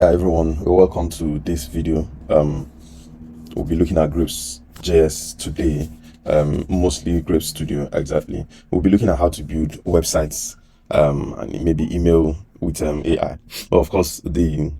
Hi everyone, welcome to this video. We'll be looking at GrapesJS today, mostly Grapes Studio exactly. We'll be looking at how to build websites and maybe email with AI. But of course, the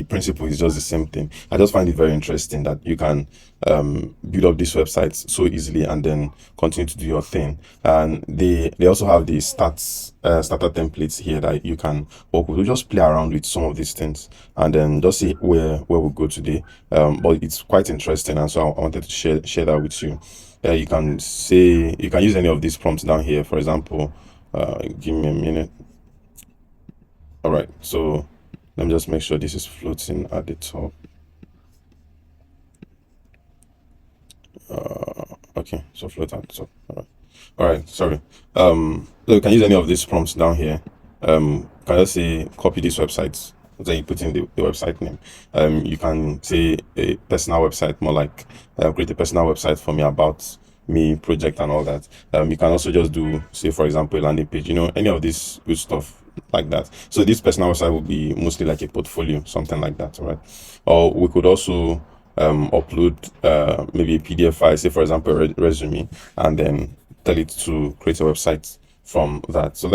principle is just the same thing. I just find it very interesting that you can build up these websites so easily and then continue to do your thing. And they also have the starter templates here that you can work with. We'll just play around with some of these things and then just see where we'll go today. But it's quite interesting, and so I wanted to share that with you. You can use any of these prompts down here. For example, give me a minute. All right, so let me just make sure this is floating at the top. Okay, so float at the top. All right, sorry. So you can use any of these prompts down here. Can I say copy this website? Then you put in the website name. You can say a personal website, more like create a personal website for me about me, project, and all that. You can also just do, say, for example, a landing page. Any of this good stuff like that. So this personal website will be mostly like a portfolio, something like that, all right? Or we could also upload maybe a PDF file, say for example a resume, and then tell it to create a website from that. So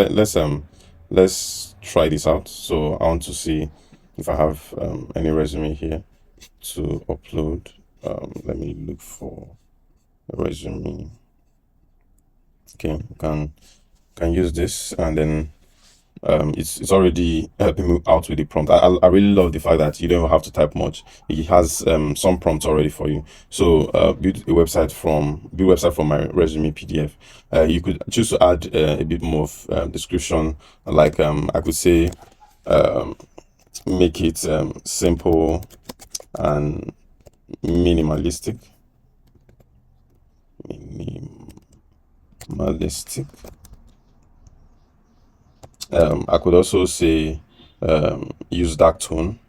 let's try this out. So I want to see if I have any resume here to upload. Let me look for a resume. Okay, can use this, and then it's already helping me out with the prompt. I really love the fact that you don't have to type much. It has some prompts already for you. So build website from my resume PDF. You could choose to add a bit more of description, like I could say make it simple and minimalistic. Minimalistic. I could also say use dark tone.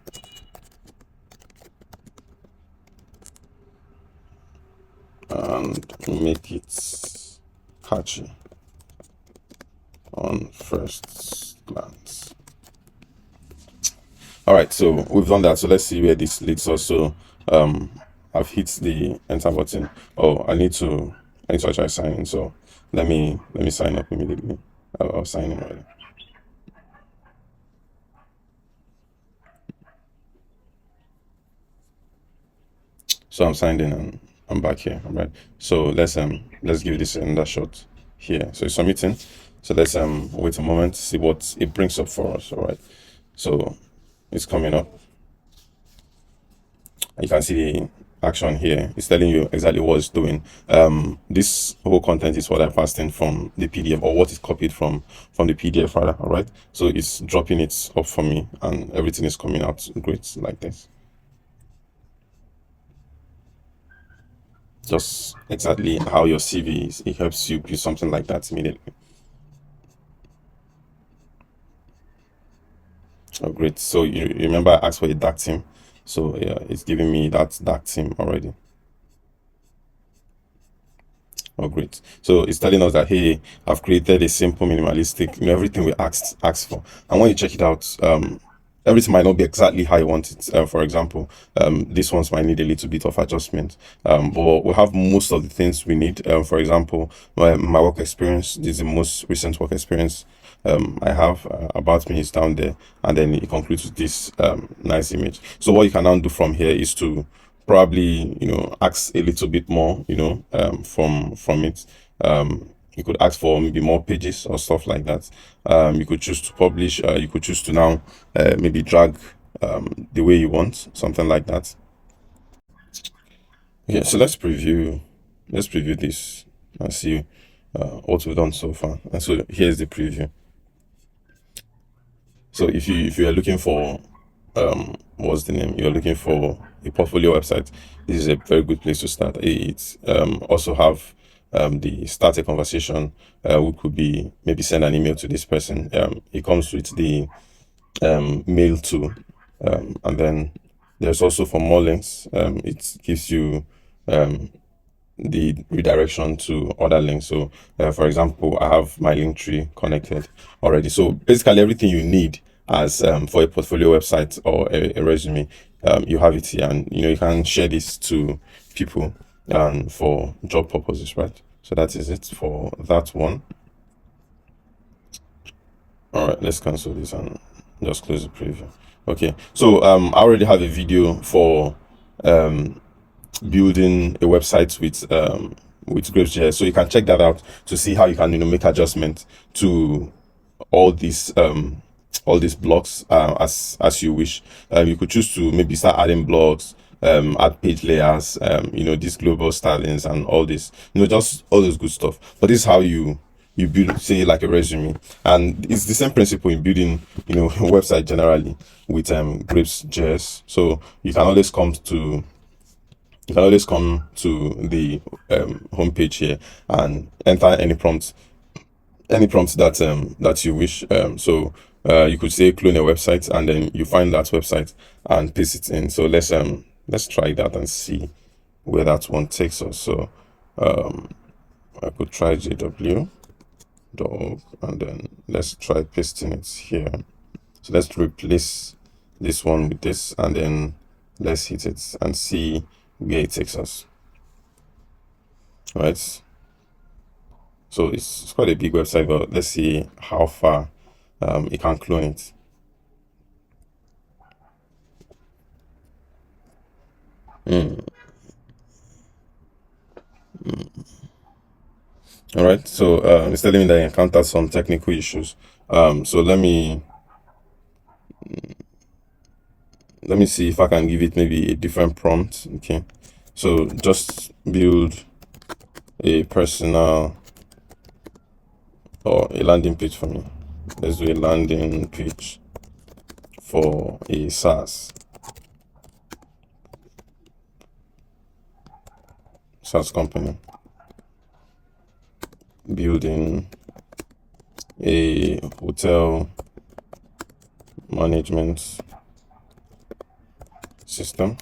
And make it catchy on first glance. All right, so we've done that. So let's see where this leads us. So I've hit the enter button. Oh, I need to actually sign in. So let me sign up immediately. I'll sign in already. So I'm signed in and I'm back here. All right. So let's give this another shot here. So it's submitting. So let's wait a moment to see what it brings up for us. All right. So it's coming up. You can see the action here. It's telling you exactly what it's doing. This whole content is what I passed in from the PDF, or what is copied from the PDF rather. All right. So it's dropping it up for me, and everything is coming out great like this. Just exactly how your CV is. It helps you build something like that immediately. Oh, great. So you remember I asked for a dark theme. So yeah, it's giving me that dark theme already. Oh, great. So it's telling us that, hey, I've created a simple, minimalistic, everything we asked for. And when you check it out, everything might not be exactly how you want it. For example, these ones might need a little bit of adjustment. But we have most of the things we need. For example, my work experience, this is the most recent work experience I have. About me is down there, and then it concludes with this nice image. So what you can now do from here is to probably ask a little bit more from it. You could ask for maybe more pages or stuff like that. You could choose to publish. You could choose to now maybe drag the way you want, something like that. Okay, so let's preview this and see what we've done so far. And so here's the preview. So if you are looking for what's the name? You're looking for a portfolio website. This is a very good place to start. It also have the start a conversation. We could be maybe send an email to this person. It comes with the mail too, and then there's also for more links. It gives you the redirection to other links. So, for example, I have my link tree connected already. So basically, everything you need as for a portfolio website or a resume, you have it here, and you can share this to people for job purposes, right? So that is it for that one. All right, let's cancel this and just close the preview. Okay, so I already have a video for building a website with GrapesJS, so you can check that out to see how you can make adjustments to all these blocks as you wish. You could choose to maybe start adding blocks, add page layers, these global stylings and all this, just all this good stuff. But this is how you build, say, like a resume, and it's the same principle in building a website generally with GrapesJS. So you can always come to the homepage here and enter any prompt that you wish. So you could say clone a website, and then you find that website and paste it in. So let's try that and see where that one takes us. So I could try JW dog, and then let's try pasting it here. So let's replace this one with this, and then let's hit it and see where it takes us. All right, so it's quite a big website, but let's see how far it can clone it. All right, so it's telling me that I encountered some technical issues. So let me see if I can give it maybe a different prompt. Okay, so just build a personal or a landing page for me. Let's do a landing page for a SaaS company, building a hotel management system,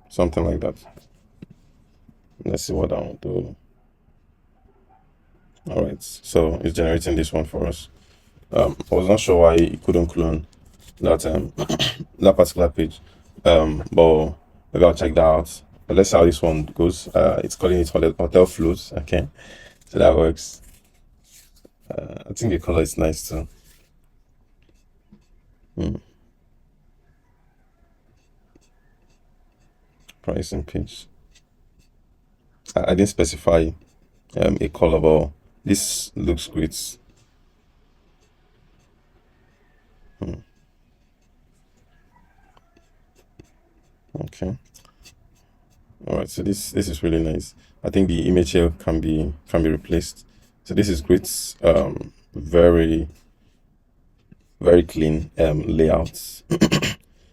something like that. Let's see what I want to do. All right, so it's generating this one for us. I was not sure why it couldn't clone that that particular page, but maybe I'll check that out. But let's see how this one goes. It's calling it hotel flows. Okay, so that works. I think the color is nice too. Pricing page. I didn't specify a color, but this looks great. Okay. All right, so this is really nice. I think the image here can be replaced. So this is great. Very clean layouts.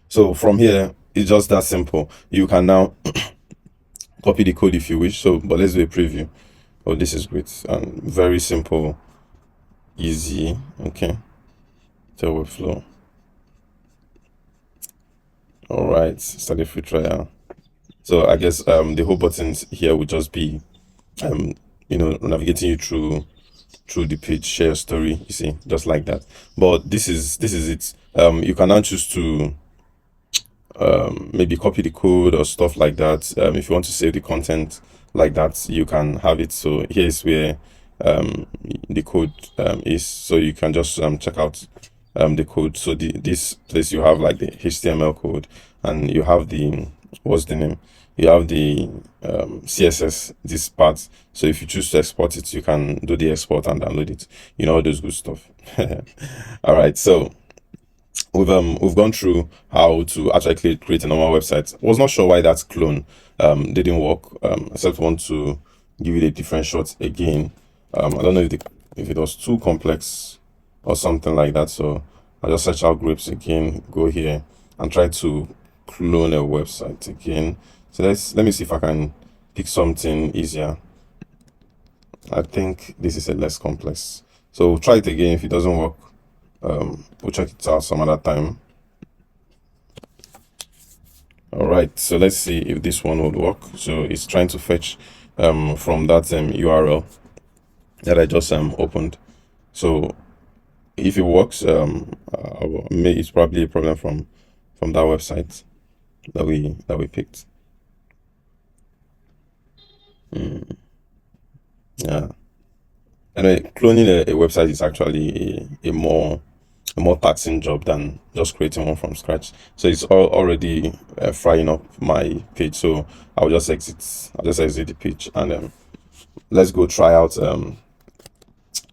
So from here, it's just that simple. You can now copy the code if you wish. So, but let's do a preview. Oh, this is great and very simple, easy. Okay, so workflow. All right, start a free trial. So I guess the whole buttons here would just be navigating you through the page, share story, you see, just like that. But this is it. You can now choose to maybe copy the code or stuff like that. If you want to save the content like that, you can have it. So here's where the code is, so you can just check out the code. So this place you have like the HTML code, and you have the, what's the name, you have the CSS, this part. So if you choose to export it, you can do the export and download it, all those good stuff. All right, so we've gone through how to actually create a normal website. I was not sure why that clone didn't work, except want to give it a different shot again. I don't know if it was too complex or something like that. So I'll just search out grapes again, go here and try to clone a website again. So let me see if I can pick something easier. I think this is a less complex. So we'll try it again. If it doesn't work, we'll check it out some other time. All right, so let's see if this one would work. So it's trying to fetch from that URL that I just opened. So if it works, it's probably a problem from that website that we picked. Yeah. Anyway, cloning a website is actually a more taxing job than just creating one from scratch. So it's already frying up my page. So I'll just exit the page, and let's go try out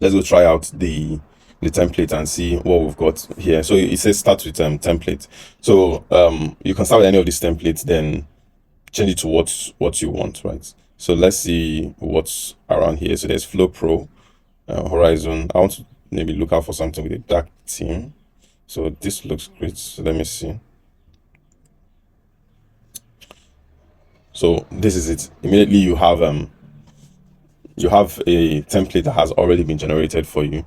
let's go try out the template and see what we've got here. So it says start with template. So you can start with any of these templates, then change it to what you want, right? So let's see what's around here. So there's Flow Pro, Horizon. I want to maybe look out for something with a dark theme. So this looks great. So let me see. So this is it. Immediately you have a template that has already been generated for you.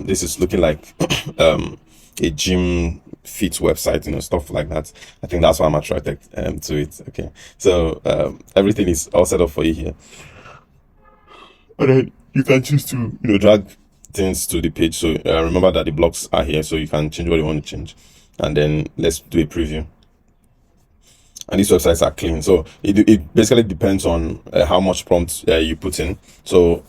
This is looking like a gym fit website, stuff like that. I think that's why I'm attracted to it. Okay, so everything is all set up for you here, and then you can choose to drag things to the page. So remember that the blocks are here, so you can change what you want to change, and then let's do a preview. And these websites are clean, so it basically depends on how much prompt you put in. So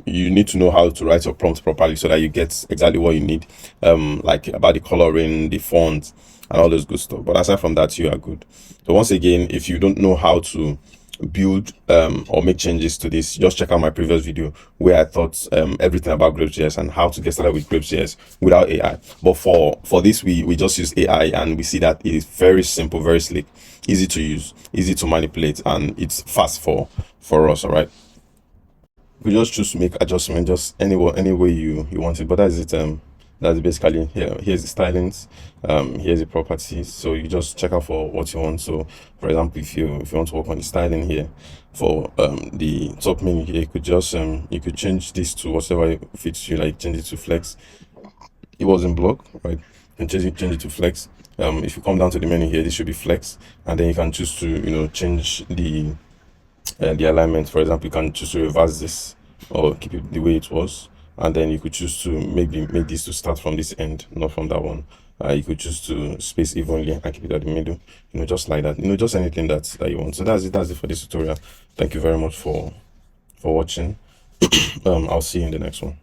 you need to know how to write your prompt properly so that you get exactly what you need, like about the coloring, the font, and all those good stuff. But aside from that, you are good. So once again, if you don't know how to build or make changes to this, just check out my previous video where I taught everything about GrapesJS and how to get started with GrapesJS without AI. But for this, we just use AI, and we see that it is very simple, very slick, easy to use, easy to manipulate, and it's fast for us. All right, we just choose to make adjustment just any way you want it. But that's it. That's basically here. Here's the stylings. Here's the properties. So you just check out for what you want. So for example, if you want to work on the styling here for the top menu here, you could just you could change this to whatever fits you, like change it to flex. It was in block, right? And change it to flex. If you come down to the menu here, this should be flex, and then you can choose to change the alignment. For example, you can choose to reverse this or keep it the way it was, and then you could choose to maybe make this to start from this end, not from that one. You could choose to space evenly and keep it at the middle, just like that. Just anything that you want. So that's it for this tutorial. Thank you very much for watching. I'll see you in the next one.